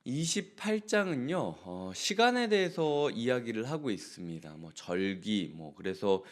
28장은요, 시간에 대해서 이야기를 하고 있습니다. 뭐 절기, 그래서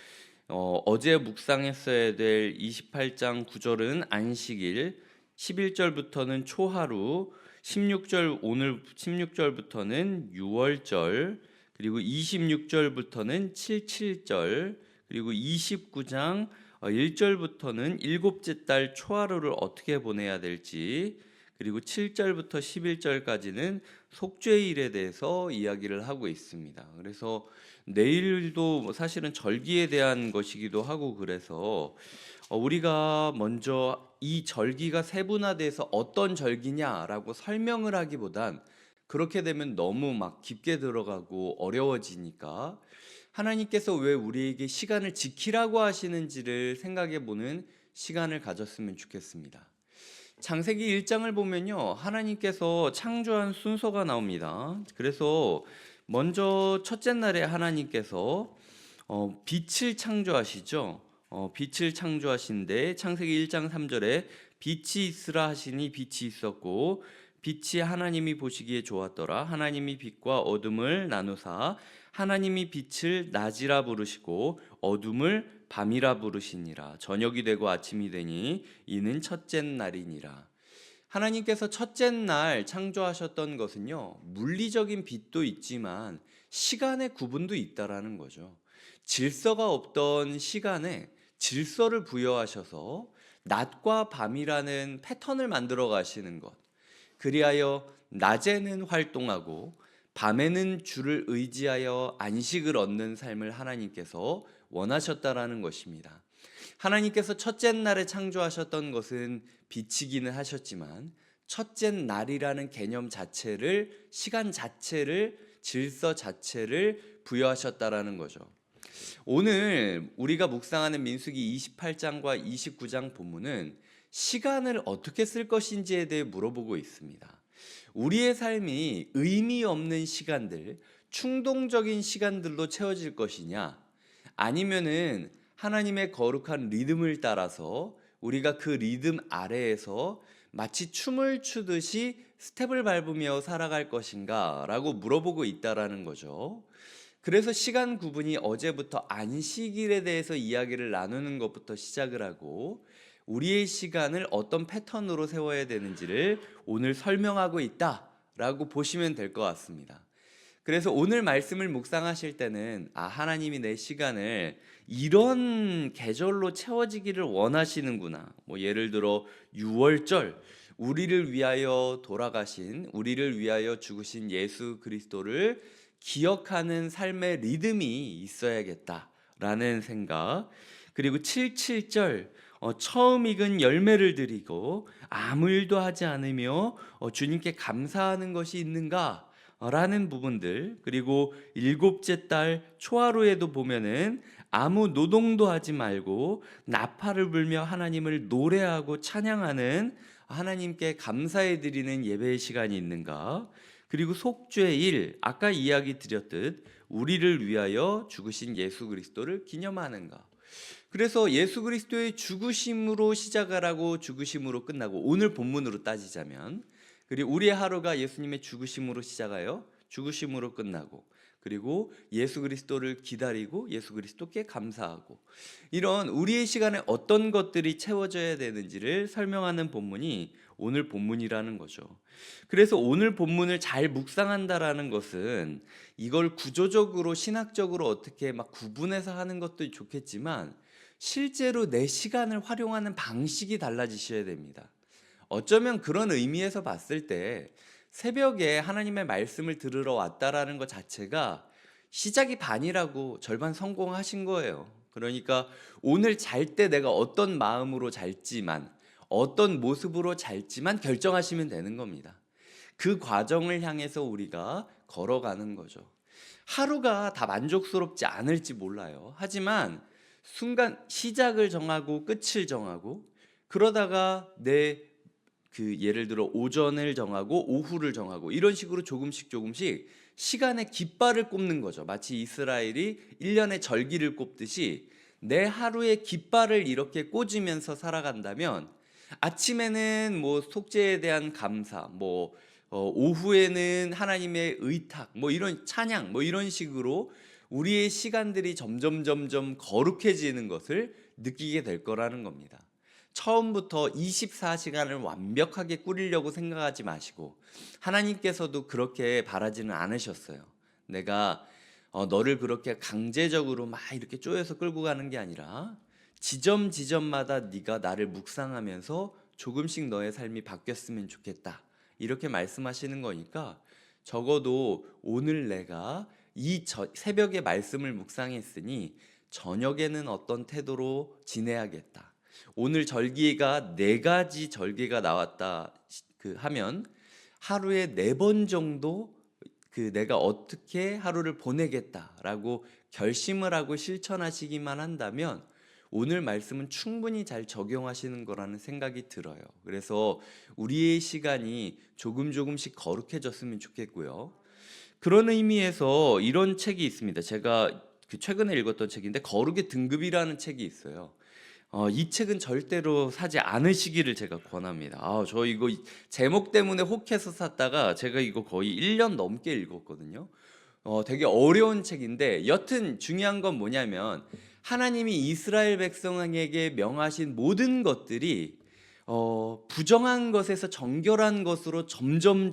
어제 묵상했어야 될 28장 9절은 안식일, 11절부터는 초하루, 16절 오늘 16절부터는 유월절, 그리고 26절부터는 칠칠절, 그리고 29장 1절부터는 일곱째 달 초하루를 어떻게 보내야 될지, 그리고 7절부터 11절까지는 속죄일에 대해서 이야기를 하고 있습니다. 그래서 내일도 사실은 절기에 대한 것이기도 하고, 그래서 우리가 먼저 이 절기가 세분화돼서 어떤 절기냐라고 설명을 하기보단 그렇게 되면 너무 막 깊게 들어가고 어려워지니까 하나님께서 왜 우리에게 시간을 지키라고 하시는지를 생각해 보는 시간을 가졌으면 좋겠습니다. 창세기 1장을 보면요, 하나님께서 창조한 순서가 나옵니다. 그래서 먼저 첫째 날에 하나님께서 빛을 창조하시죠. 빛을 창조하신데 창세기 1장 3절에 빛이 있으라 하시니 빛이 있었고, 빛이 하나님이 보시기에 좋았더라. 하나님이 빛과 어둠을 나누사 하나님이 빛을 낮이라 부르시고 어둠을 밤이라 부르시니라. 저녁이 되고 아침이 되니 이는 첫째 날이니라. 하나님께서 첫째 날 창조하셨던 것은요, 물리적인 빛도 있지만 시간의 구분도 있다라는 거죠. 질서가 없던 시간에 질서를 부여하셔서 낮과 밤이라는 패턴을 만들어 가시는 것. 그리하여 낮에는 활동하고 밤에는 주를 의지하여 안식을 얻는 삶을 하나님께서 원하셨다라는 것입니다. 하나님께서 첫째 날에 창조하셨던 것은 빛이기는 하셨지만 첫째 날이라는 개념 자체를, 시간 자체를, 질서 자체를 부여하셨다라는 거죠. 오늘 우리가 묵상하는 민수기 28장과 29장 본문은 시간을 어떻게 쓸 것인지에 대해 물어보고 있습니다. 우리의 삶이 의미 없는 시간들, 충동적인 시간들로 채워질 것이냐, 아니면은 하나님의 거룩한 리듬을 따라서 우리가 그 리듬 아래에서 마치 춤을 추듯이 스텝을 밟으며 살아갈 것인가 라고 물어보고 있다라는 거죠. 그래서 시간 구분이 어제부터 안식일에 대해서 이야기를 나누는 것부터 시작을 하고 우리의 시간을 어떤 패턴으로 세워야 되는지를 오늘 설명하고 있다라고 보시면 될 것 같습니다. 그래서 오늘 말씀을 묵상하실 때는 하나님이 내 시간을 이런 계절로 채워지기를 원하시는구나. 예를 들어 유월절, 우리를 위하여 돌아가신, 우리를 위하여 죽으신 예수 그리스도를 기억하는 삶의 리듬이 있어야겠다라는 생각. 그리고 77절, 처음 익은 열매를 드리고 아무 일도 하지 않으며 주님께 감사하는 것이 있는가? 라는 부분들. 그리고 일곱째 달 초하루에도 보면은 아무 노동도 하지 말고 나팔을 불며 하나님을 노래하고 찬양하는, 하나님께 감사해 드리는 예배의 시간이 있는가? 그리고 속죄일, 아까 이야기 드렸듯 우리를 위하여 죽으신 예수 그리스도를 기념하는가? 그래서 예수 그리스도의 죽으심으로 시작하라고 죽으심으로 끝나고, 오늘 본문으로 따지자면, 그리고 우리의 하루가 예수님의 죽으심으로 시작하여 죽으심으로 끝나고, 그리고 예수 그리스도를 기다리고 예수 그리스도께 감사하고, 이런 우리의 시간에 어떤 것들이 채워져야 되는지를 설명하는 본문이 오늘 본문이라는 거죠. 그래서 오늘 본문을 잘 묵상한다라는 것은 이걸 구조적으로 신학적으로 어떻게 막 구분해서 하는 것도 좋겠지만 실제로 내 시간을 활용하는 방식이 달라지셔야 됩니다. 어쩌면 그런 의미에서 봤을 때 새벽에 하나님의 말씀을 들으러 왔다라는 것 자체가 시작이 반이라고, 절반 성공하신 거예요. 그러니까 오늘 잘 때 내가 어떤 마음으로 잘지만, 어떤 모습으로 잘지만 결정하시면 되는 겁니다. 그 과정을 향해서 우리가 걸어가는 거죠. 하루가 다 만족스럽지 않을지 몰라요. 하지만 순간 시작을 정하고 끝을 정하고, 그러다가 예를 들어 오전을 정하고 오후를 정하고 이런 식으로 조금씩 시간의 깃발을 꼽는 거죠. 마치 이스라엘이 1년의 절기를 꼽듯이 내 하루의 깃발을 이렇게 꽂으면서 살아간다면 아침에는 속죄에 대한 감사, 오후에는 하나님의 의탁, 뭐 이런 찬양, 뭐 이런 식으로 우리의 시간들이 점점 거룩해지는 것을 느끼게 될 거라는 겁니다. 처음부터 24시간을 완벽하게 꾸리려고 생각하지 마시고, 하나님께서도 그렇게 바라지는 않으셨어요. 내가 너를 그렇게 강제적으로 막 이렇게 쪼여서 끌고 가는 게 아니라 지점마다 네가 나를 묵상하면서 조금씩 너의 삶이 바뀌었으면 좋겠다, 이렇게 말씀하시는 거니까, 적어도 오늘 내가 새벽에 말씀을 묵상했으니 저녁에는 어떤 태도로 지내야겠다. 오늘 절기가 4가지 절기가 나왔다 하면 하루에 4번 정도 내가 어떻게 하루를 보내겠다라고 결심을 하고 실천하시기만 한다면 오늘 말씀은 충분히 잘 적용하시는 거라는 생각이 들어요. 그래서 우리의 시간이 조금씩 거룩해졌으면 좋겠고요. 그런 의미에서 이런 책이 있습니다. 제가 최근에 읽었던 책인데, 거룩의 등급이라는 책이 있어요. 이 책은 절대로 사지 않으시기를 제가 권합니다. 저 이거 제목 때문에 혹해서 샀다가 제가 이거 거의 1년 넘게 읽었거든요. 되게 어려운 책인데, 여튼 중요한 건 뭐냐면 하나님이 이스라엘 백성에게 명하신 모든 것들이 부정한 것에서 정결한 것으로 점점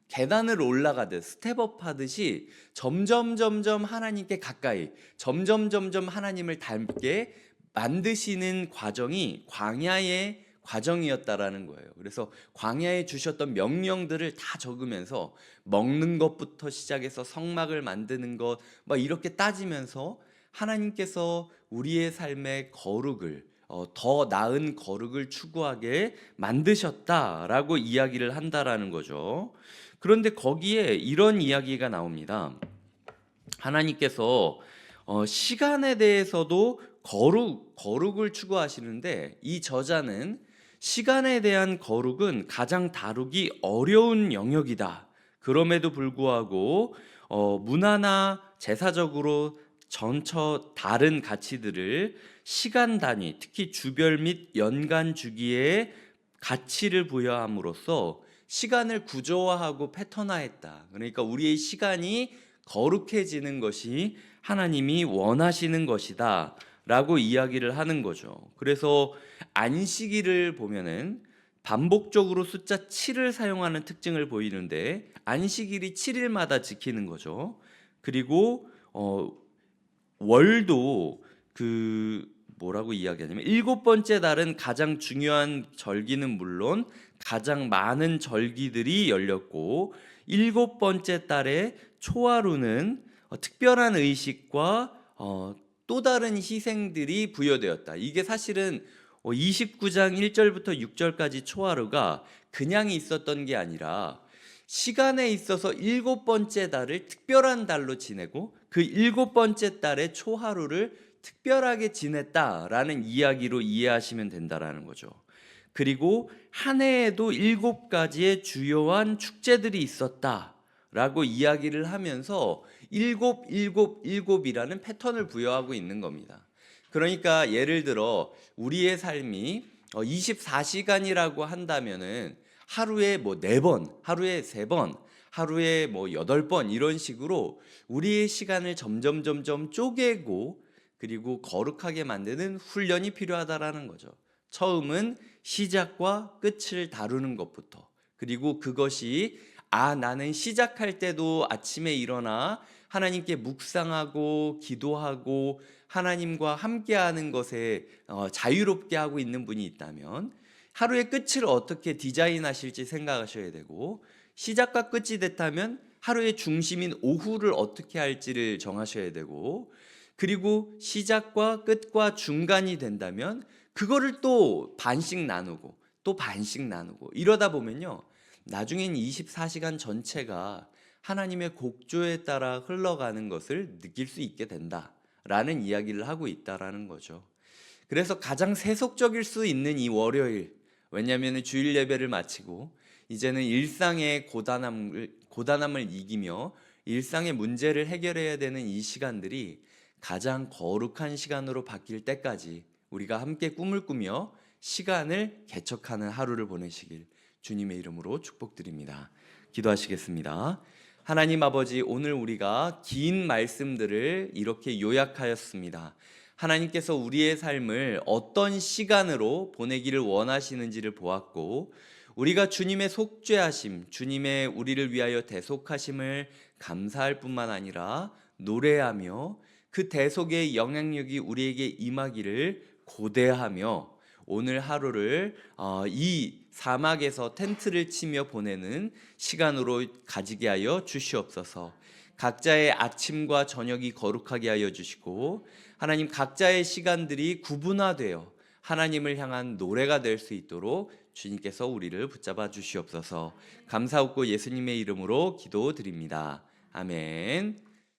계단을 올라가듯 스텝업 하듯이 점점 하나님께 가까이, 점점 하나님을 닮게 만드시는 과정이 광야의 과정이었다라는 거예요. 그래서 광야에 주셨던 명령들을 다 적으면서 먹는 것부터 시작해서 성막을 만드는 것 막 이렇게 따지면서 하나님께서 우리의 삶의 거룩을, 더 나은 거룩을 추구하게 만드셨다라고 이야기를 한다라는 거죠. 그런데 거기에 이런 이야기가 나옵니다. 하나님께서 시간에 대해서도 거룩을 추구하시는데, 이 저자는 시간에 대한 거룩은 가장 다루기 어려운 영역이다. 그럼에도 불구하고 문화나 제사적으로 전처 다른 가치들을 시간 단위, 특히 주별 및 연간 주기에 가치를 부여함으로써 시간을 구조화하고 패턴화했다. 그러니까 우리의 시간이 거룩해지는 것이 하나님이 원하시는 것이다 라고 이야기를 하는 거죠. 그래서 안식일을 보면은 반복적으로 숫자 7을 사용하는 특징을 보이는데, 안식일이 7일마다 지키는 거죠. 그리고 월도 뭐라고 이야기하냐면, 7번째 달은 가장 중요한 절기는 물론 가장 많은 절기들이 열렸고, 7번째 달의 초하루는 특별한 의식과 또 다른 희생들이 부여되었다. 이게 사실은 29장 1절부터 6절까지 초하루가 그냥 있었던 게 아니라 시간에 있어서 7번째 달을 특별한 달로 지내고 그 7번째 달의 초하루를 특별하게 지냈다라는 이야기로 이해하시면 된다라는 거죠. 그리고 한 해에도 7가지의 주요한 축제들이 있었다라고 이야기를 하면서 7이라는 패턴을 부여하고 있는 겁니다. 그러니까 예를 들어 우리의 삶이 24시간이라고 한다면은 하루에 뭐 4번, 하루에 3번, 하루에 뭐 8번 이런 식으로 우리의 시간을 점점 쪼개고 그리고 거룩하게 만드는 훈련이 필요하다라는 거죠. 처음은 시작과 끝을 다루는 것부터, 그리고 그것이 나는 시작할 때도 아침에 일어나 하나님께 묵상하고 기도하고 하나님과 함께하는 것에 자유롭게 하고 있는 분이 있다면, 하루의 끝을 어떻게 디자인하실지 생각하셔야 되고, 시작과 끝이 됐다면 하루의 중심인 오후를 어떻게 할지를 정하셔야 되고, 그리고 시작과 끝과 중간이 된다면 그거를 또 반씩 나누고 또 반씩 나누고 이러다 보면요, 나중엔 24시간 전체가 하나님의 곡조에 따라 흘러가는 것을 느낄 수 있게 된다라는 이야기를 하고 있다라는 거죠. 그래서 가장 세속적일 수 있는 이 월요일, 왜냐하면 주일 예배를 마치고 이제는 일상의 고단함을 이기며 일상의 문제를 해결해야 되는 이 시간들이 가장 거룩한 시간으로 바뀔 때까지 우리가 함께 꿈을 꾸며 시간을 개척하는 하루를 보내시길 주님의 이름으로 축복드립니다. 기도하시겠습니다. 하나님 아버지, 오늘 우리가 긴 말씀들을 이렇게 요약하였습니다. 하나님께서 우리의 삶을 어떤 시간으로 보내기를 원하시는지를 보았고, 우리가 주님의 속죄하심, 주님의 우리를 위하여 대속하심을 감사할 뿐만 아니라 노래하며 그 대속의 영향력이 우리에게 임하기를 고대하며 오늘 하루를 이 사막에서 텐트를 치며 보내는 시간으로 가지게 하여 주시옵소서. 각자의 아침과 저녁이 거룩하게 하여 주시고, 하나님 각자의 시간들이 구분화되어 하나님을 향한 노래가 될 수 있도록 주님께서 우리를 붙잡아 주시옵소서. 감사하고 예수님의 이름으로 기도드립니다. 아멘.